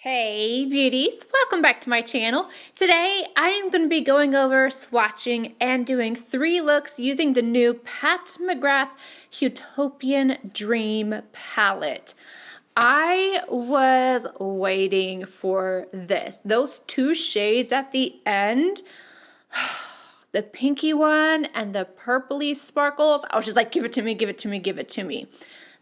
Hey beauties, welcome back to my channel. Today I am going to be going over swatching and doing 3 looks using the new Pat McGrath Huetopian Dream Palette. I was waiting for this. Those 2 shades at the end, the pinky one and the purpley sparkles, I was just like, give it to me, give it to me, give it to me.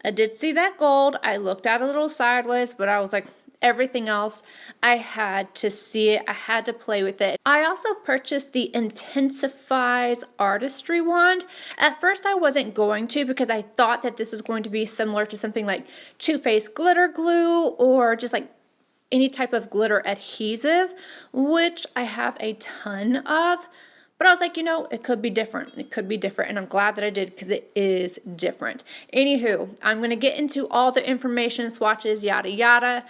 I did see that gold. I looked at it a little sideways, but I was like, everything else, I had to see it. I had to play with it. I also purchased the Intensifyes Artistry wand. At first I wasn't going to because I thought that this was going to be similar to something like Too Faced glitter glue or just like any type of glitter adhesive, which I have a ton of. But I was like, you know, it could be different. It could be different, and I'm glad that I did because it is different. Anywho, I'm going to get into all the information, swatches, yada yada.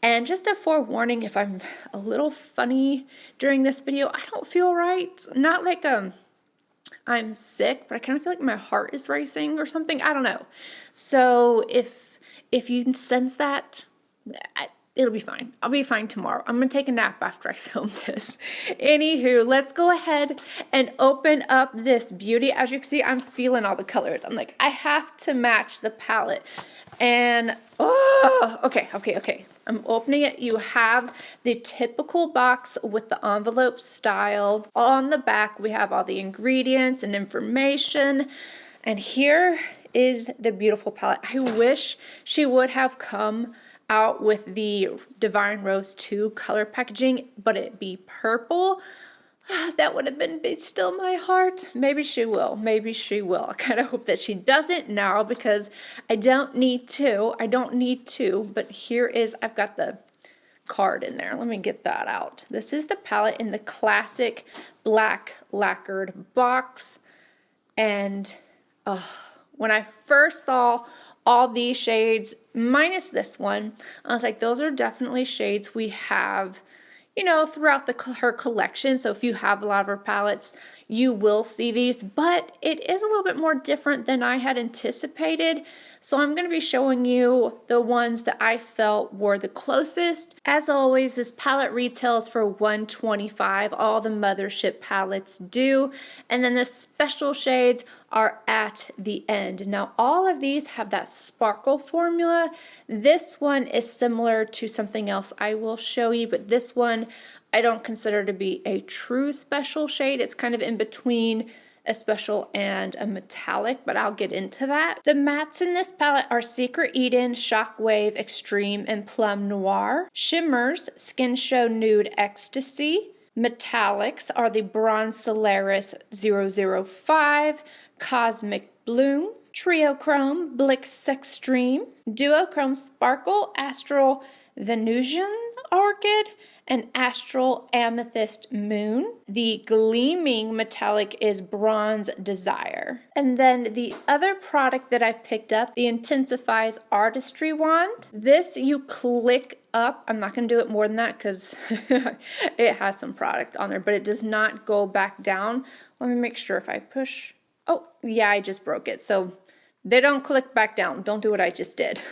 And just a forewarning, if I'm a little funny during this video, I don't feel right. Not like I'm sick, but I kind of feel like my heart is racing or something. I don't know. So if you sense that, it'll be fine. I'll be fine tomorrow. I'm going to take a nap after I film this. Anywho, let's go ahead and open up this beauty. As you can see, I'm feeling all the colors. I'm like, I have to match the palette. And, oh, okay. I'm opening it. You have the typical box with the envelope style. On the back, we have all the ingredients and information. And here is the beautiful palette. I wish she would have come out with the Divine Rose 2 color packaging, but it be purple. That would have been still my heart. Maybe she will. Maybe she will. I kind of hope that she doesn't now because I don't need to. But here is, I've got the card in there. Let me get that out. This is the palette in the classic black lacquered box. And when I first saw all these shades, minus this one, I was like, those are definitely shades we have, you know, throughout her collection. So if you have a lot of her palettes, you will see these, but it is a little bit more different than I had anticipated. So I'm going to be showing you the ones that I felt were the closest. As always, this palette retails for $125. All the Mothership palettes do. And then the special shades are at the end. Now, all of these have that sparkle formula. This one is similar to something else I will show you, but this one I don't consider to be a true special shade. It's kind of in between a special and a metallic, but I'll get into that. The mattes in this palette are Secret Eden, Shockwave, Extreme, and Plum Noir. Shimmers, Skin Show Nude Ecstasy. Metallics are the Bronze Solaris 005, Cosmic Bloom, Triochrome, Blix Extreme, Duochrome Sparkle, Astral Venusian Orchid, and Astral Amethyst Moon. The gleaming metallic is Bronze Desire. And then the other product that I picked up, the Intensifyes Artistry wand. This you click up. I'm not going to do it more than that because it has some product on there, but it does not go back down. Let me make sure if I push. Oh, yeah, I just broke it. So they don't click back down. Don't do what I just did.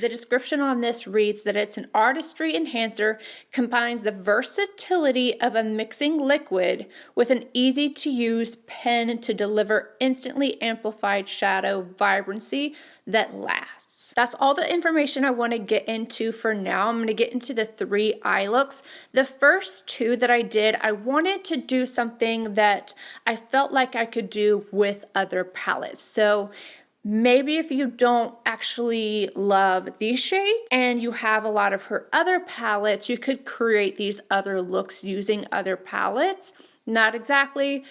The description on this reads that it's an artistry enhancer, combines the versatility of a mixing liquid with an easy-to-use pen to deliver instantly amplified shadow vibrancy that lasts. That's all the information I want to get into for now. I'm going to get into the 3 eye looks. The first 2 that I did, I wanted to do something that I felt like I could do with other palettes. So maybe if you don't actually love these shades and you have a lot of her other palettes, you could create these other looks using other palettes. Not exactly,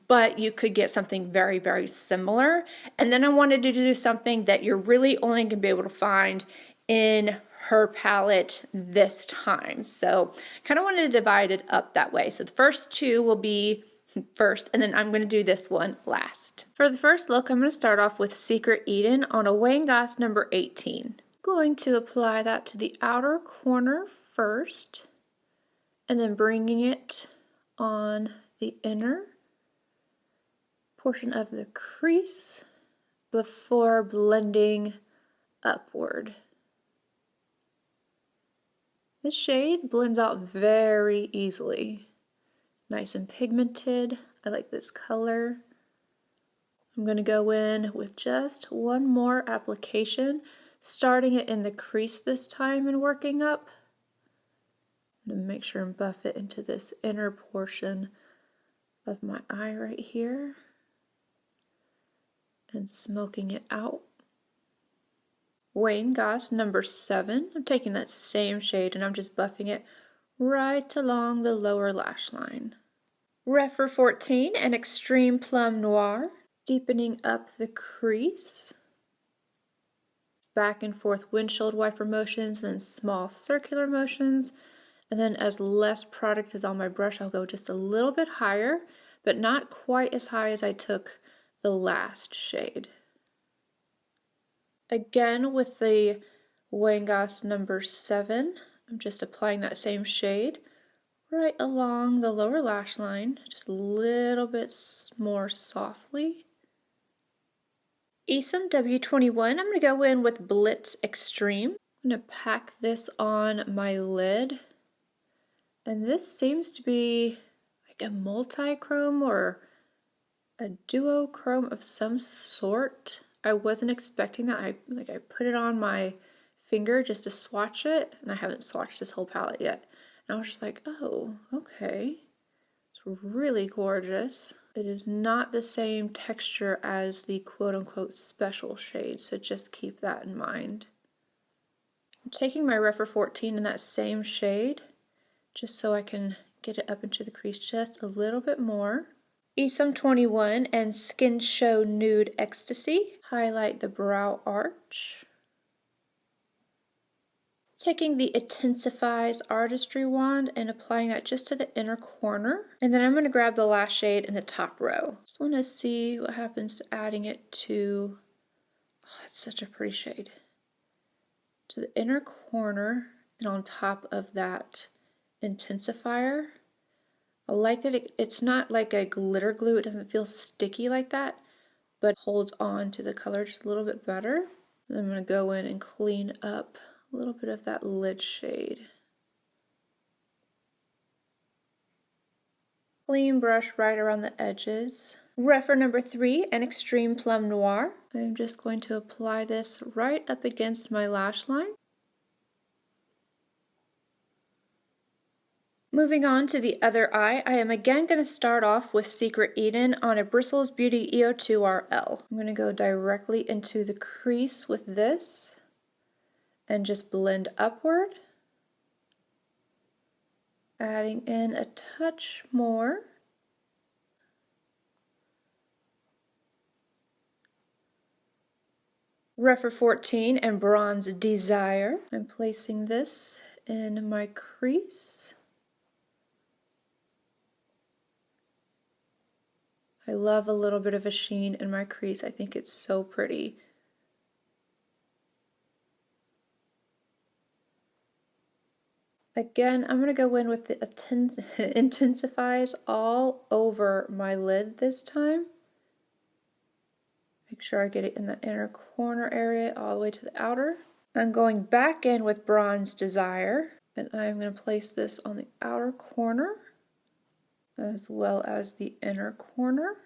but you could get something very, very similar. And then I wanted to do something that you're really only going to be able to find in her palette this time. So kind of wanted to divide it up that way. So the first 2 will be first, and then I'm going to do this one last. For the first look, I'm going to start off with Secret Eden on a Wayne Goss number 18. Going to apply that to the outer corner first, and then bringing it on the inner portion of the crease before blending upward. This shade blends out very easily. Nice and pigmented. I like this color. I'm going to go in with just one more application, starting it in the crease this time and working up. I'm going to make sure and buff it into this inner portion of my eye right here and smoking it out. Wayne Goss number 7. I'm taking that same shade and I'm just buffing it right along the lower lash line. Rephr 14 and Extreme Plum Noir, deepening up the crease. Back and forth windshield wiper motions and then small circular motions. And then as less product is on my brush, I'll go just a little bit higher, but not quite as high as I took the last shade. Again with the Wayne Goss number 7, I'm just applying that same shade right along the lower lash line, just a little bit more softly. Esom W21, I'm going to go in with Blitz Extreme. I'm going to pack this on my lid. And this seems to be like a multi-chrome or a duochrome of some sort. I wasn't expecting that. I put it on my finger just to swatch it, and I haven't swatched this whole palette yet. And I was just like, oh, okay. It's really gorgeous. It is not the same texture as the quote-unquote special shade, so just keep that in mind. I'm taking my Rephr 14 in that same shade, just so I can get it up into the crease just a little bit more. Esom 21 and Skin Show Nude Ecstasy, highlight the brow arch. Taking the Intensifyes Artistry wand and applying that just to the inner corner. And then I'm going to grab the last shade in the top row. Just want to see what happens to adding it to, oh, it's such a pretty shade, to the inner corner and on top of that intensifier. I like that it's not like a glitter glue. It doesn't feel sticky like that, but holds on to the color just a little bit better. And I'm going to go in and clean up a little bit of that lid shade. Clean brush right around the edges. Rephr number 3 and Extreme Plum Noir. I'm just going to apply this right up against my lash line. Moving on to the other eye, I am again going to start off with Secret Eden on a Bristles Beauty EO2 RL. I'm going to go directly into the crease with this and just blend upward, adding in a touch more. Rephr 14 and Bronze Desire. I'm placing this in my crease. I love a little bit of a sheen in my crease. I think it's so pretty. Again, I'm going to go in with the Intensifyes all over my lid this time. Make sure I get it in the inner corner area all the way to the outer. I'm going back in with Bronze Desire, and I'm going to place this on the outer corner as well as the inner corner.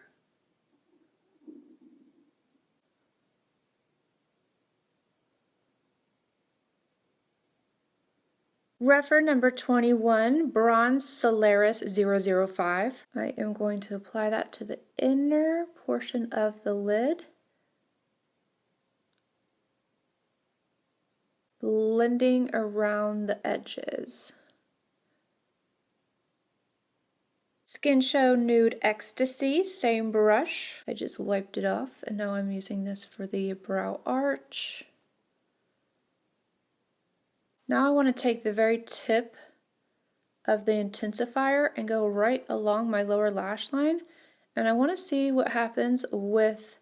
Rephr number 21, Bronze Solaris 005. I am going to apply that to the inner portion of the lid, blending around the edges. Skin Show Nude Ecstasy, same brush. I just wiped it off and now I'm using this for the brow arch. Now I want to take the very tip of the intensifier and go right along my lower lash line, and I want to see what happens with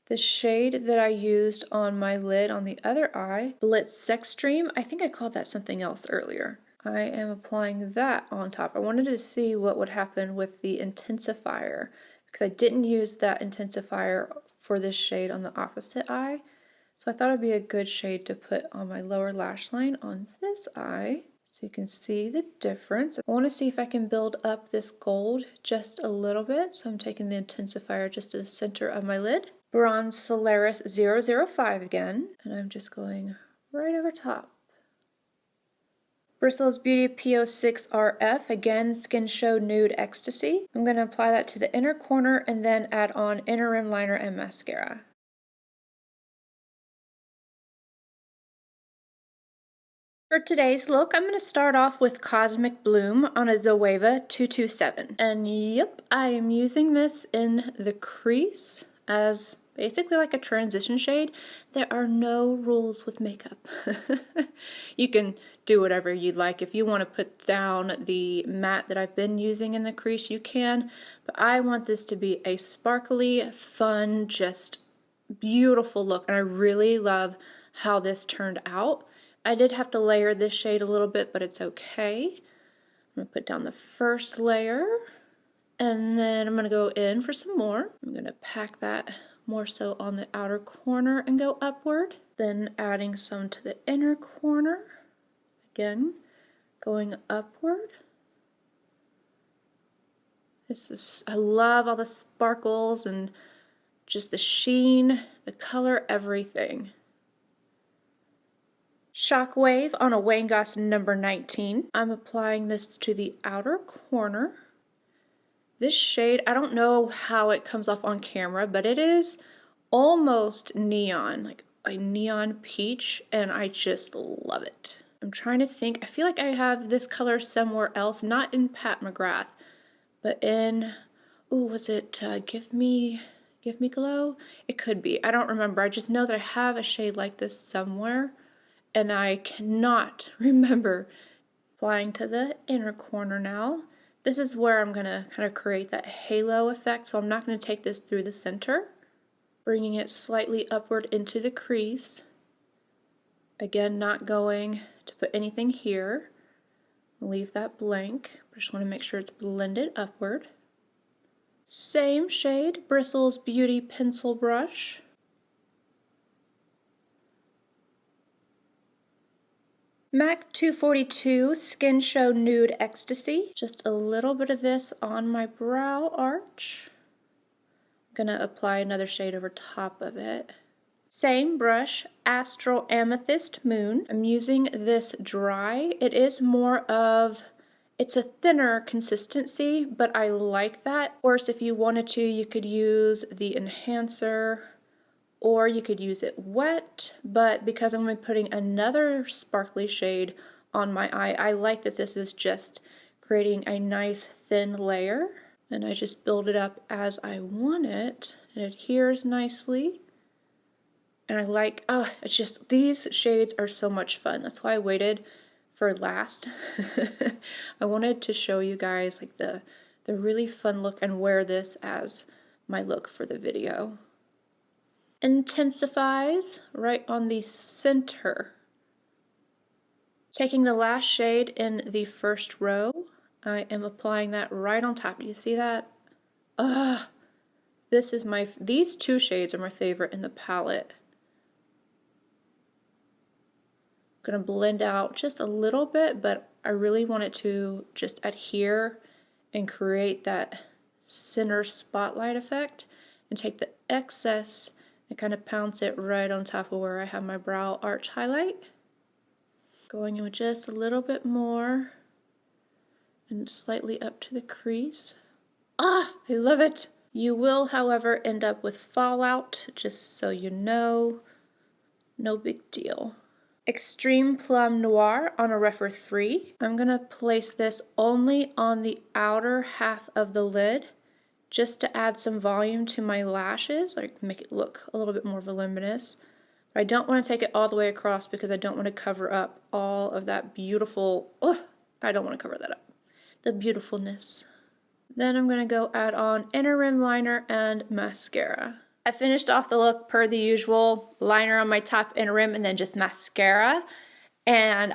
the shade that I used on my lid on the other eye, Blitz Extreme. I think I called that something else earlier. I am applying that on top. I wanted to see what would happen with the intensifier because I didn't use that intensifier for this shade on the opposite eye. So I thought it'd be a good shade to put on my lower lash line on this eye. So you can see the difference. I want to see if I can build up this gold just a little bit. So I'm taking the intensifier just to the center of my lid. Bronze Solaris 005 again. And I'm just going right over top. Bristles Beauty P06 RF, again, Skin Show Nude Ecstasy. I'm going to apply that to the inner corner and then add on inner rim liner and mascara. For today's look, I'm going to start off with Cosmic Bloom on a Zoeva 227. And yep, I am using this in the crease as basically like a transition shade. There are no rules with makeup. You can do whatever you'd like. If you want to put down the matte that I've been using in the crease, you can. But I want this to be a sparkly, fun, just beautiful look. And I really love how this turned out. I did have to layer this shade a little bit, but it's okay. I'm going to put down the first layer, and then I'm going to go in for some more. I'm going to pack that more so on the outer corner and go upward. Then adding some to the inner corner. Again, going upward. I love all the sparkles and just the sheen, the color, everything. Shockwave on a Wayne Goss number 19. I'm applying this to the outer corner. This shade, I don't know how it comes off on camera, but it is almost neon, like a neon peach, and I just love it. I'm trying to think, I feel like I have this color somewhere else, not in Pat McGrath, but in, ooh, was it Give Me Glow? It could be, I don't remember. I just know that I have a shade like this somewhere. And I cannot remember. Applying to the inner corner now. This is where I'm going to kind of create that halo effect. So I'm not going to take this through the center. Bringing it slightly upward into the crease. Again, not going to put anything here. Leave that blank. I just want to make sure it's blended upward. Same shade, Bristles Beauty Pencil Brush. MAC 242 Skin Show Nude Ecstasy. Just a little bit of this on my brow arch. I'm going to apply another shade over top of it. Same brush, Astral Amethyst Moon. I'm using this dry. It is more of, it's a thinner consistency, but I like that. Of course, if you wanted to, you could use the enhancer, or you could use it wet, but because I'm going to be putting another sparkly shade on my eye, I like that this is just creating a nice thin layer, and I just build it up as I want it. It adheres nicely, and I like, oh, it's just, these shades are so much fun. That's why I waited for last. I wanted to show you guys like the really fun look and wear this as my look for the video. Intensifies right on the center. Taking the last shade in the first row, I am applying that right on top. Do you see that? This is these two shades are my favorite in the palette. I'm gonna blend out just a little bit, but I really want it to just adhere and create that center spotlight effect, and take the excess and kind of pounce it right on top of where I have my brow arch highlight. Going in with just a little bit more and slightly up to the crease. I love it! You will, however, end up with fallout, just so you know. No big deal. Extreme Plum Noir on a Rephr 3. I'm going to place this only on the outer half of the lid, just to add some volume to my lashes, like make it look a little bit more voluminous. But I don't want to take it all the way across because I don't want to cover up all of that beautiful, I don't want to cover that up, the beautifulness. Then I'm going to go add on inner rim liner and mascara. I finished off the look per the usual, liner on my top inner rim and then just mascara. And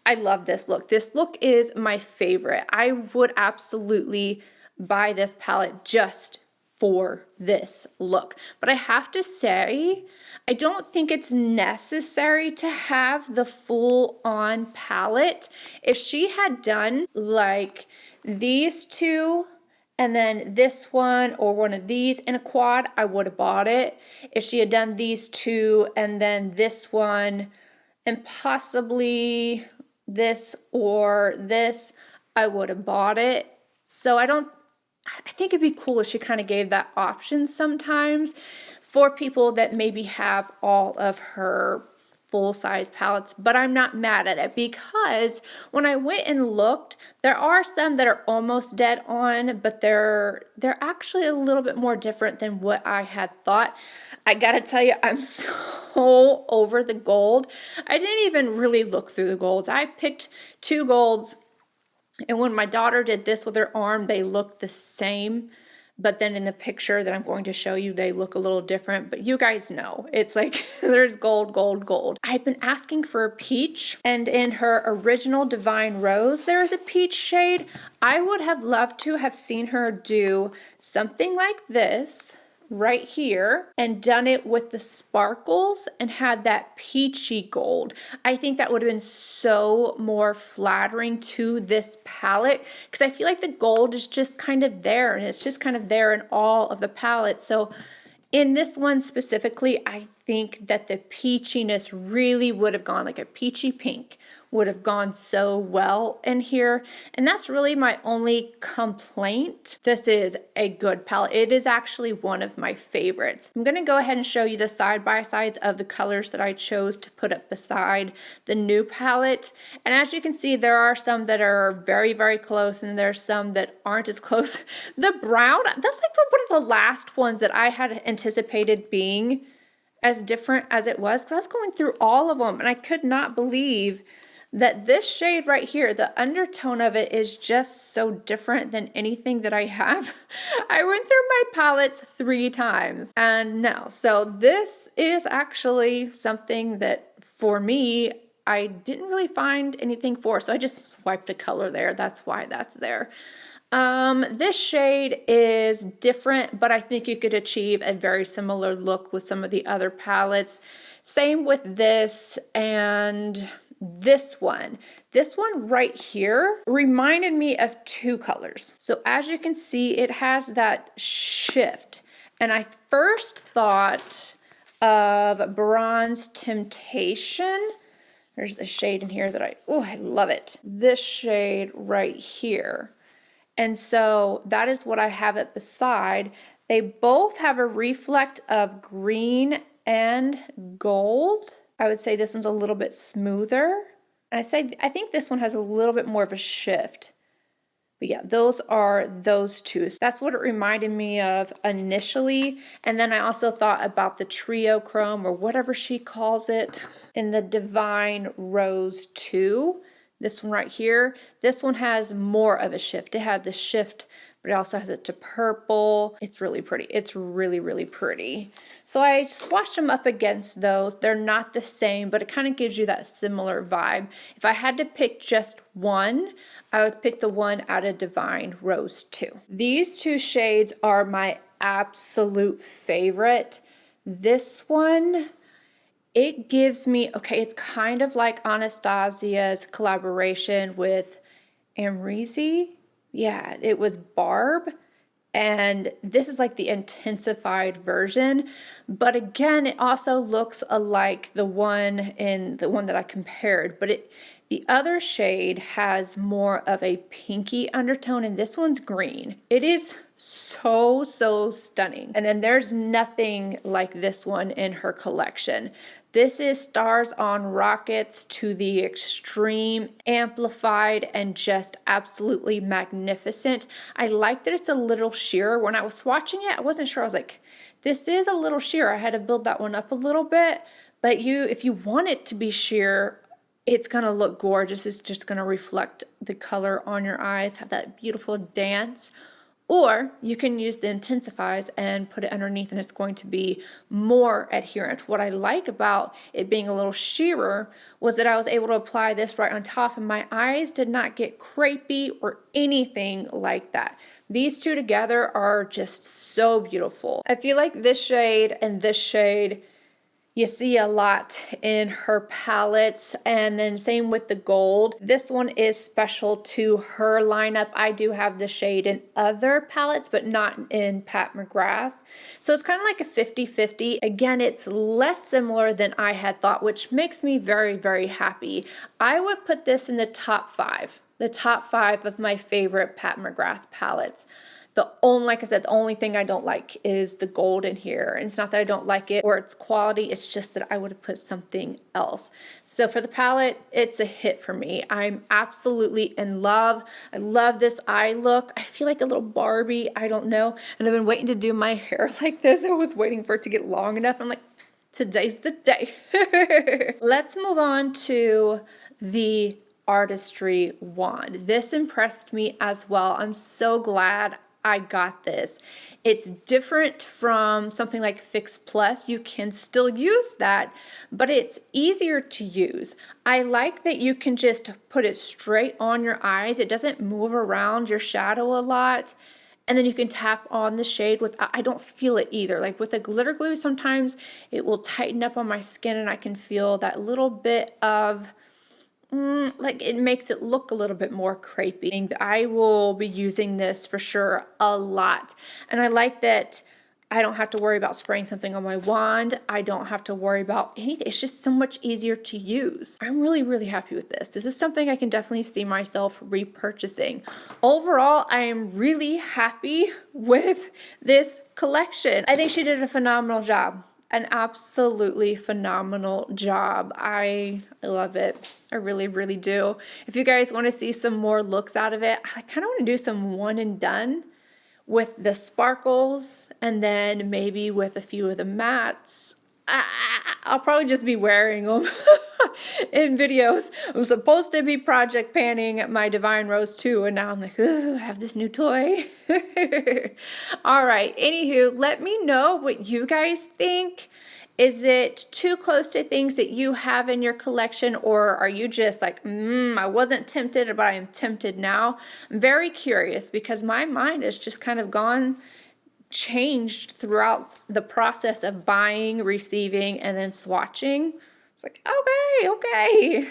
I love this look. This look is my favorite. I would absolutely buy this palette just for this look. But I have to say, I don't think it's necessary to have the full on palette. If she had done like these two and then this one or one of these in a quad, I would have bought it. If she had done these two and then this one and possibly this or this, I would have bought it. So I think it'd be cool if she kind of gave that option sometimes for people that maybe have all of her full-size palettes, but I'm not mad at it because when I went and looked, there are some that are almost dead on, but they're actually a little bit more different than what I had thought. I gotta tell you, I'm so over the gold. I didn't even really look through the golds. I picked 2 golds, and when my daughter did this with her arm, they looked the same. But then in the picture that I'm going to show you, they look a little different. But you guys know, it's like there's gold, gold, gold. I've been asking for a peach, and in her original Divine Rose, there is a peach shade. I would have loved to have seen her do something like this right here and done it with the sparkles and had that peachy gold. I think that would have been so more flattering to this palette because I feel like the gold is just kind of there, and it's just kind of there in all of the palettes. So in this one specifically, I think that the peachiness really would have gone, like a peachy pink would have gone so well in here. And that's really my only complaint. This is a good palette. It is actually one of my favorites. I'm gonna go ahead and show you the side-by-sides of the colors that I chose to put up beside the new palette. And as you can see, there are some that are very, very close, and there's some that aren't as close. The brown, that's like one of the last ones that I had anticipated being as different as it was, because I was going through all of them and I could not believe that this shade right here, the undertone of it is just so different than anything that I have. I went through my palettes 3 times and no. So this is actually something that for me, I didn't really find anything for. So I just swiped a color there. That's why that's there. This shade is different, but I think you could achieve a very similar look with some of the other palettes. Same with this and this one. This one right here reminded me of 2 colors. So as you can see, it has that shift. And I first thought of Bronze Temptation. There's the shade in here that I love it. This shade right here. And so that is what I have it beside. They both have a reflect of green and gold. I would say this one's a little bit smoother. And I think this one has a little bit more of a shift. But yeah, those are those 2. So that's what it reminded me of initially. And then I also thought about the Trio Chrome, or whatever she calls it, in the Divine Rose 2. This one right here. This one has more of a shift. It had the shift, but it also has it to purple. It's really pretty. It's really, really pretty. So I swatched them up against those. They're not the same, but it kind of gives you that similar vibe. If I had to pick just one, I would pick the one out of Divine Rose 2. These 2 shades are my absolute favorite. This one, it gives me, okay, it's kind of like Anastasia's collaboration with Amrezy. Yeah, it was Barb. And this is like the intensified version. But again, it also looks alike the one that I compared. But the other shade has more of a pinky undertone, and this one's green. It is so, so stunning. And then there's nothing like this one in her collection. This is Stars on Rockets to the extreme, amplified, and just absolutely magnificent. I like that it's a little sheer. When I was swatching it, I wasn't sure. I was like, this is a little sheer. I had to build that one up a little bit. But if you want it to be sheer, it's going to look gorgeous. It's just going to reflect the color on your eyes, have that beautiful dance. Or you can use the Intensifyes and put it underneath, and it's going to be more adherent. What I like about it being a little sheerer was that I was able to apply this right on top, and my eyes did not get crepey or anything like that. These 2 together are just so beautiful. I feel like this shade and this shade you see a lot in her palettes, and then same with the gold. This one is special to her lineup. I do have the shade in other palettes, but not in Pat McGrath. So it's kind of like a 50-50. Again, it's less similar than I had thought, which makes me very, very happy. I would put this in the top 5. The top 5 of my favorite Pat McGrath palettes. Like I said, the only thing I don't like is the gold in here. And it's not that I don't like it or its quality, it's just that I would have put something else. So for the palette, it's a hit for me. I'm absolutely in love. I love this eye look. I feel like a little Barbie, I don't know. And I've been waiting to do my hair like this. I was waiting for it to get long enough. I'm like, today's the day. Let's move on to the Artistry wand. This impressed me as well. I'm so glad I got this. It's different from something like Fix Plus. You can still use that, but it's easier to use. I like that you can just put it straight on your eyes. It doesn't move around your shadow a lot. And then you can tap on the shade with, I don't feel it either. Like with a glitter glue, sometimes it will tighten up on my skin and I can feel that little bit of like it makes it look a little bit more crepey. I will be using this for sure a lot. And I like that I don't have to worry about spraying something on my wand. I don't have to worry about anything. It's just so much easier to use. I'm really, really happy with this. This is something I can definitely see myself repurchasing. Overall, I am really happy with this collection. I think she did a phenomenal job. An absolutely phenomenal job. I love it. I really, really do. If you guys want to see some more looks out of it, I kind of want to do some one and done with the sparkles and then maybe with a few of the mattes. I'll probably just be wearing them in videos. I'm supposed to be project panning my Divine Rose 2, and now I'm like, ooh, I have this new toy. All right, anywho, let me know what you guys think. Is it too close to things that you have in your collection, or are you just like, I wasn't tempted, but I am tempted now? I'm very curious because my mind has just kind of changed throughout the process of buying, receiving, and then swatching. It's like, okay.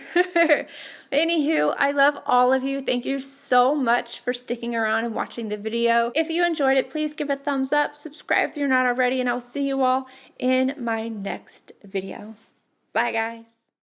Anywho, I love all of you. Thank you so much for sticking around and watching the video. If you enjoyed it, please give a thumbs up, subscribe if you're not already, and I'll see you all in my next video. Bye, guys.